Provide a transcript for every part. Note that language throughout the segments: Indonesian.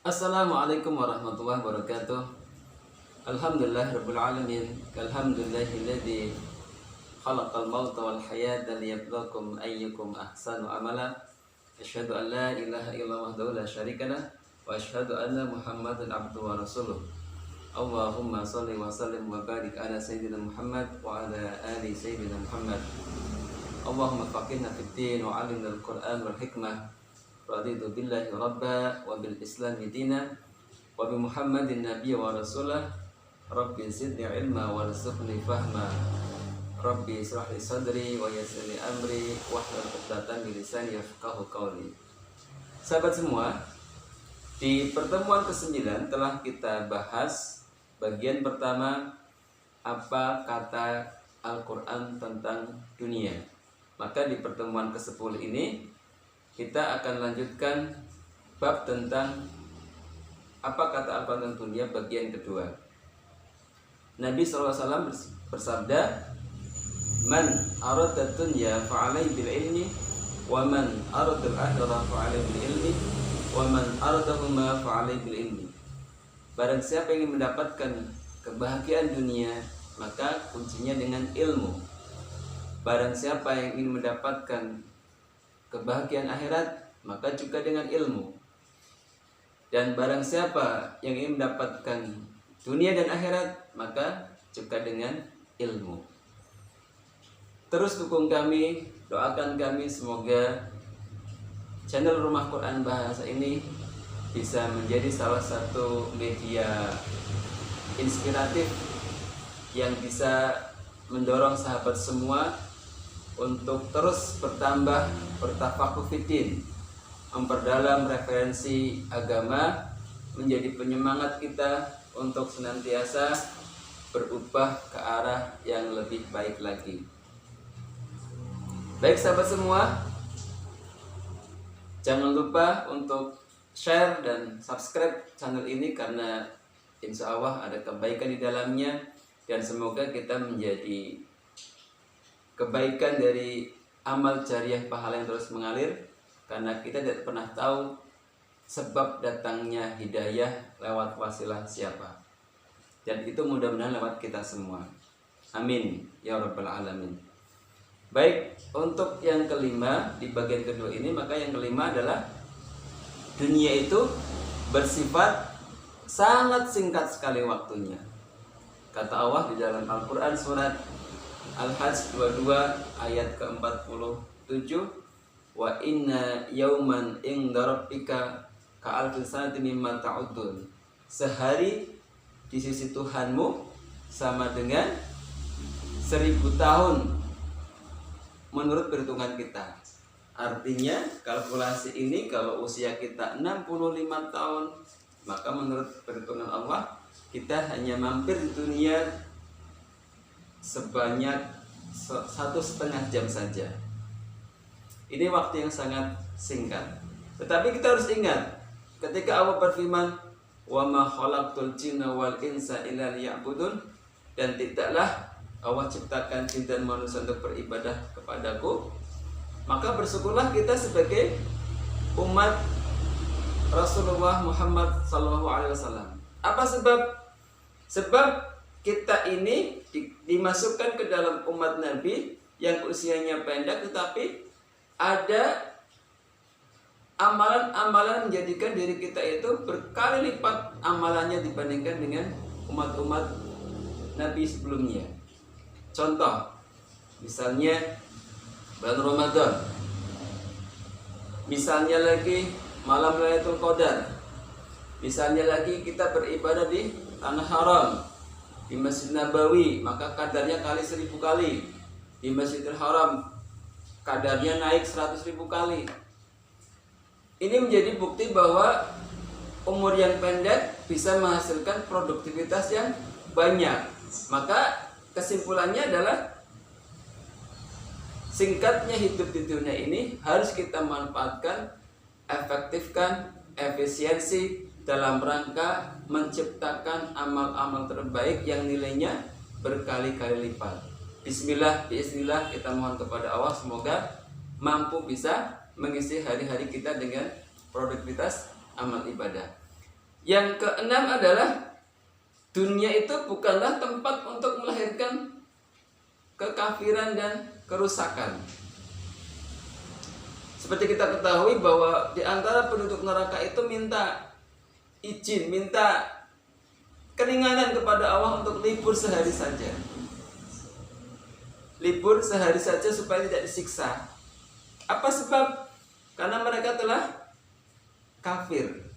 Assalamualaikum warahmatullahi wabarakatuh. Alhamdulillah rabbil alamin. Alhamdulillahilladzi khalaqal mauta wal hayata liyabluwakum ayyukum ahsanu amala. Asyhadu an la ilaha illallah wahdahu la syarikalah wa asyhadu anna Muhammadan abduhu wa rasuluh. Allahumma shalli wa sallim wa barik ala sayyidina Muhammad wa ala ali sayyidina Muhammad. Allahumma faqihna fid din wa 'allimna al-Qur'an wal hikmah. Raditu billahi rabba wa bil islami dina wa bi Muhammadin nabiyya wa rasulah. Rabbi zidni ilma warzuqni fahma. Rabbi israh li sadri wa yassir li amri wahlul 'uqdatam min lisani yafqahu qawli. Sahabat semua, di pertemuan ke-9 telah kita bahas bagian pertama, apa kata Al-Quran tentang dunia. Maka di pertemuan ke-10 ini kita akan lanjutkan bab tentang apa kata Al-Quran tentang dunia bagian kedua. Nabi SAW bersabda, "Man arada dunya fa'alaihi bil ilmi, wa man arada al-akhirah fa'alaihi bil ilmi, wa man aradahuma fa'alaihi bil ilmi." Barang siapa yang ingin mendapatkan kebahagiaan dunia, maka kuncinya dengan ilmu. Barang siapa yang ingin mendapatkan kebahagiaan akhirat, maka juga dengan ilmu. Dan barang siapa yang ingin mendapatkan dunia dan akhirat, maka juga dengan ilmu. Terus dukung kami, doakan kami semoga channel Rumah Quran Bahasa ini bisa menjadi salah satu media inspiratif yang bisa mendorong sahabat semua untuk terus bertafakuh fiddin, memperdalam referensi agama, menjadi penyemangat kita untuk senantiasa berubah ke arah yang lebih baik lagi. Baik sahabat semua, jangan lupa untuk share dan subscribe channel ini karena insya Allah ada kebaikan di dalamnya, dan semoga kita menjadi kebaikan dari amal jariah pahala yang terus mengalir, karena kita tidak pernah tahu sebab datangnya hidayah lewat wasilah siapa, dan itu mudah-mudahan lewat kita semua. Amin ya rabbal alamin. Baik, untuk yang kelima di bagian kedua ini, maka yang kelima adalah dunia itu bersifat sangat singkat sekali waktunya. Kata Allah di dalam Al-Quran surat Al-Hajj 22 ayat ke-47, "Wa inna yauman inda rabbika ka'alfi sanatin mimma ta'udun." Sehari di sisi Tuhanmu sama dengan 1000 tahun menurut perhitungan kita. Artinya kalkulasi ini, kalau usia kita 65 tahun, maka menurut perhitungan Allah kita hanya mampir di dunia sebanyak 1,5 jam saja. Ini waktu yang sangat singkat. Tetapi kita harus ingat, ketika Allah berfirman, "Wa ma khalaqtul jinna wal insa illa liya'budun," dan tidaklah Allah ciptakan jin dan manusia untuk beribadah kepadaku, maka bersyukurlah kita sebagai umat Rasulullah Muhammad SAW. Apa sebab? Sebab kita ini dimasukkan ke dalam umat Nabi yang usianya pendek, tetapi ada amalan-amalan menjadikan diri kita itu berkali lipat amalannya dibandingkan dengan umat-umat Nabi sebelumnya. Contoh, misalnya bulan Ramadan, misalnya lagi malam Lailatul Qadar, misalnya lagi kita beribadah di tanah haram, di Masjid Nabawi, maka kadarnya kali 1000 kali. Di Masjidil Haram kadarnya naik 100.000 kali. Ini menjadi bukti bahwa umur yang pendek bisa menghasilkan produktivitas yang banyak. Maka kesimpulannya adalah singkatnya hidup di dunia ini harus kita manfaatkan, efektifkan, efisiensi dalam rangka menciptakan amal-amal terbaik yang nilainya berkali-kali lipat. Bismillah, biiznillah kita mohon kepada Allah semoga mampu bisa mengisi hari-hari kita dengan produktivitas amal ibadah. Yang keenam adalah dunia itu bukanlah tempat untuk melahirkan kekafiran dan kerusakan. Seperti kita ketahui bahwa di antara penduduk neraka itu minta izin, minta keringanan kepada Allah untuk libur sehari saja. Libur sehari saja supaya tidak disiksa. Apa sebab? Karena mereka telah kafir.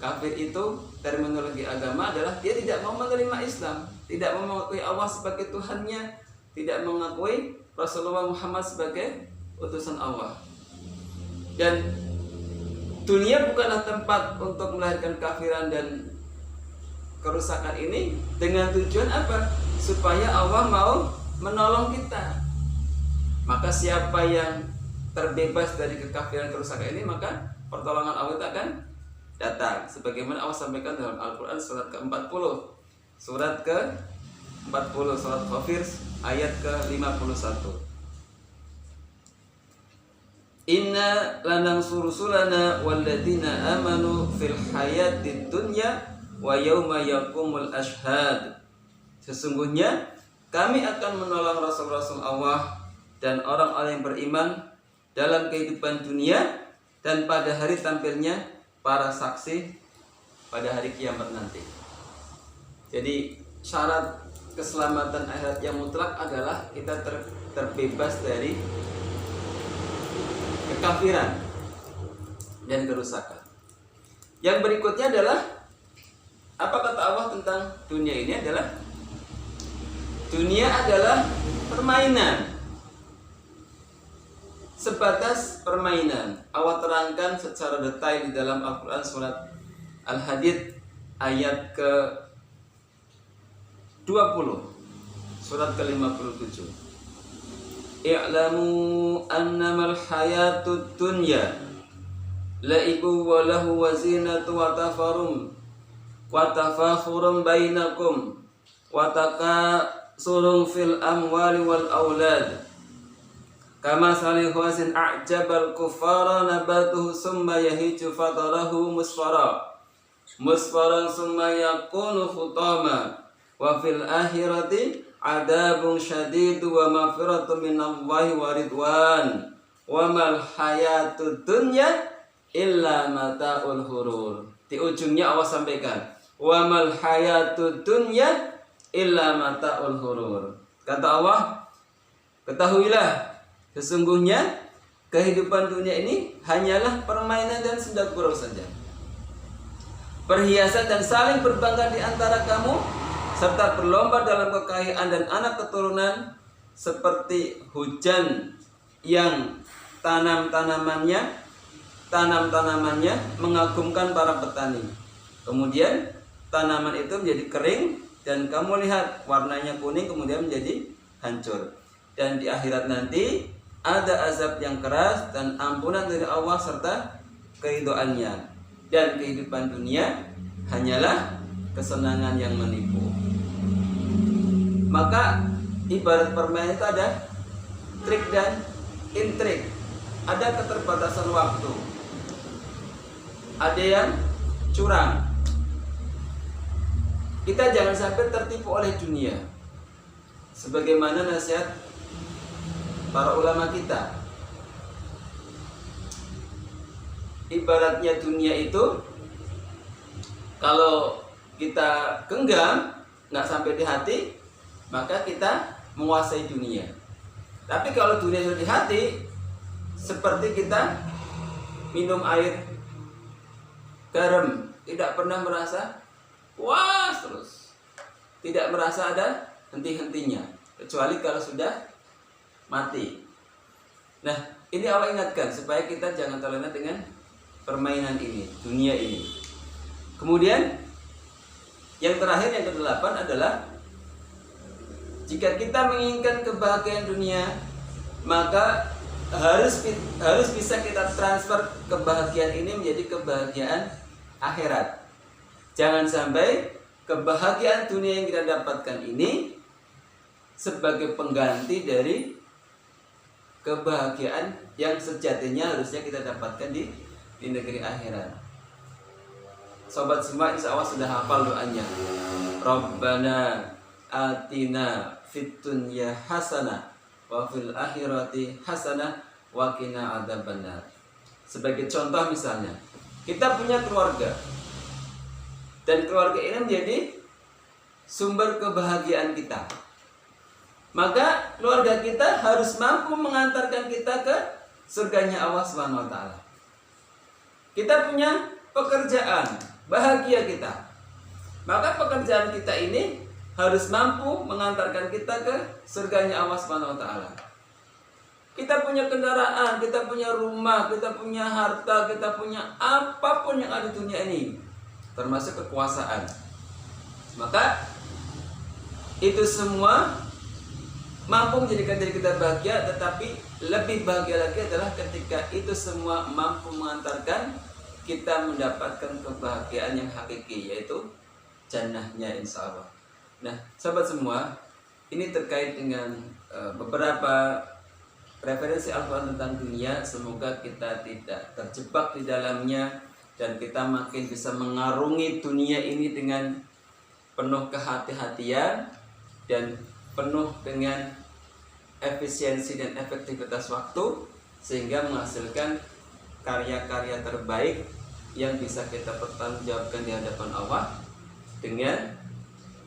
Kafir itu terminologi agama adalah dia tidak mau menerima Islam, tidak mau mengakui Allah sebagai Tuhannya, tidak mengakui Rasulullah Muhammad sebagai utusan Allah. Dan dunia bukanlah tempat untuk melahirkan kafiran dan kerusakan ini dengan tujuan apa? Supaya Allah mau menolong kita. Maka siapa yang terbebas dari kekafiran kerusakan ini, maka pertolongan Allah itu akan datang. Sebagaimana Allah sampaikan dalam Al-Quran surat ke-40, surat ke-40, surat Ghafir ayat ke-51. Inna lanansuru rusulana walladzina amanu fil hayatid dunya wa yauma yaqumul ashhad. Sesungguhnya kami akan menolong rasul-rasul Allah dan orang-orang yang beriman dalam kehidupan dunia dan pada hari tampilnya para saksi pada hari kiamat nanti. Jadi syarat keselamatan akhirat yang mutlak adalah kita terbebas dari kekafiran dan kerusakan. Yang berikutnya adalah apa kata Allah tentang dunia ini adalah dunia adalah permainan, sebatas permainan. Allah terangkan secara detail di dalam Al-Quran surat Al-Hadid ayat ke-20, surat ke-57. I'lamu annamal hayatud dunya la'ibu wa lahu wa zinatu wa tafakhurun bainakum wa takasurun fil amwali wal aulad kama salih wasin a'jabal kuffara nabatuhu summa yahiju fatarahu musfaran summa yakunu khutama wa fil akhirati adabun syadidu wa maghfiratun minallahi wa ridwan wa mal hayatud dunya illa mata'ul ghurur. Di ujungnya Allah sampaikan wa mal hayatud dunya illa mata'ul ghurur. Kata Allah, ketahuilah sesungguhnya kehidupan dunia ini hanyalah permainan dan senda gurau saja, perhiasan dan saling berbangga di antara kamu, serta berlomba dalam kekayaan dan anak keturunan, seperti hujan yang tanam-tanamannya mengagumkan para petani. Kemudian tanaman itu menjadi kering dan kamu lihat warnanya kuning kemudian menjadi hancur. Dan di akhirat nanti ada azab yang keras dan ampunan dari Allah serta keridhoannya. Dan kehidupan dunia hanyalah kesenangan yang menipu. Maka ibarat permainan itu ada trik dan intrik, ada keterbatasan waktu, ada yang curang. Kita jangan sampai tertipu oleh dunia, sebagaimana nasihat para ulama kita. Ibaratnya dunia itu kalau kita genggam nggak sampai di hati, maka kita menguasai dunia. Tapi kalau dunia sudah di hati, seperti kita minum air garam, tidak pernah merasa puas terus, tidak merasa ada henti-hentinya, kecuali kalau sudah mati. Nah, ini Allah ingatkan supaya kita jangan terlena dengan permainan ini, dunia ini. Kemudian yang terakhir, yang ke-8 adalah jika kita menginginkan kebahagiaan dunia, maka harus bisa kita transfer kebahagiaan ini menjadi kebahagiaan akhirat. Jangan sampai kebahagiaan dunia yang kita dapatkan ini sebagai pengganti dari kebahagiaan yang sejatinya harusnya kita dapatkan di negeri akhirat. sobat semua insya Allah sudah hafal doanya. Rabbana atina fid dunya hasanah wa fil akhirati hasanah wa qina adzabannar. Sebagai contoh misalnya, kita punya keluarga dan keluarga ini menjadi sumber kebahagiaan kita. Maka keluarga kita harus mampu mengantarkan kita ke surganya Allah Subhanahu wa taala. Kita punya pekerjaan, bahagia kita. Maka pekerjaan kita ini harus mampu mengantarkan kita ke surganya Allah Subhanahu wa taala. Kita punya kendaraan, kita punya rumah, kita punya harta, kita punya apapun yang ada di dunia ini, termasuk kekuasaan. Maka itu semua mampu menjadikan diri kita bahagia, tetapi lebih bahagia lagi adalah ketika itu semua mampu mengantarkan kita mendapatkan kebahagiaan yang hakiki, yaitu jannahnya insya Allah. Nah, sahabat semua, ini terkait dengan beberapa referensi Al-Quran tentang dunia. Semoga kita tidak terjebak di dalamnya dan kita makin bisa mengarungi dunia ini dengan penuh kehati-hatian dan penuh dengan efisiensi dan efektivitas waktu, sehingga menghasilkan karya-karya terbaik yang bisa kita pertanggungjawabkan di hadapan Allah, dengan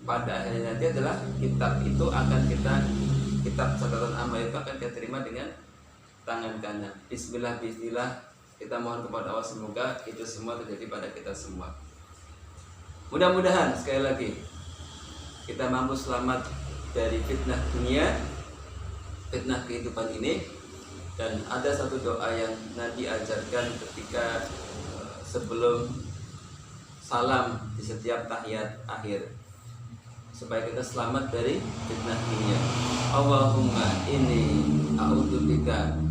pada akhirnya nanti adalah kitab itu akan kitab catatan amal itu akan kita terima dengan tangan kanan. Bismillah, bismillah, kita mohon kepada Allah semoga itu semua terjadi pada kita semua. Mudah-mudahan sekali lagi kita mampu selamat dari fitnah dunia, fitnah kehidupan ini. Dan ada satu doa yang Nabi ajarkan ketika sebelum salam di setiap tahiyat akhir, supaya kita selamat dari fitnah dunia. Allahumma inni a'udzubika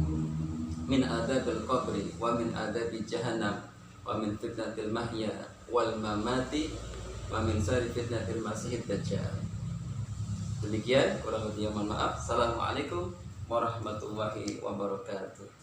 min adzabil qabri wa min adzabi jahannam wa min fitnatil mahya wal mamati wa min syarri fitnatil masiihid dajjal. Demikian, kurang lebihnya mohon maaf. Assalamualaikum warahmatullahi wabarakatuh.